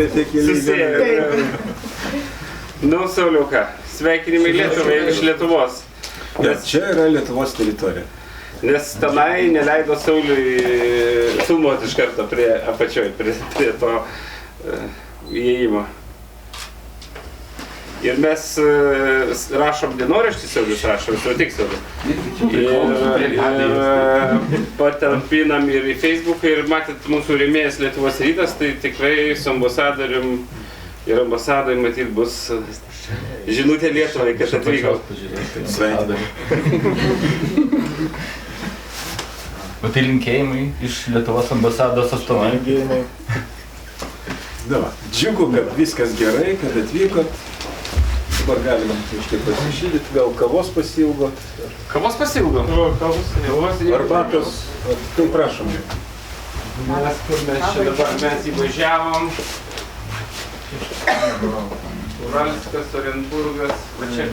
Susijęs. Nu, Sauliuka, sveikinimai Lietuvai iš Lietuvos. Čia yra Lietuvos teritorija. Nes tenai neleido Sauliui filmuoti iš karto prie apačioj, prie to įėjimo. Ir mes rašom dienoraštį, Saulius rašo, visą tik Saulius. Ir patalpinam ir į Facebooką, ir matyt, mūsų rėmėjas Lietuvos rytas, tai tikrai su ambasadorium ir ambasadoj matyt bus žinutė Lietuvai, kad atvyko. O tai linkėjimai iš Lietuvos ambasados atstovai. Džiugu, kad viskas gerai, kad atvykot. Dabar galima kažkaip pasišildyti, gal kavos pasiilgot. Kavos pasiilgom? Kavos. Arbatos. Tai prašom. Mes čia dabar mes įvažiavom. Uralskas, Orenburgas. Va čia.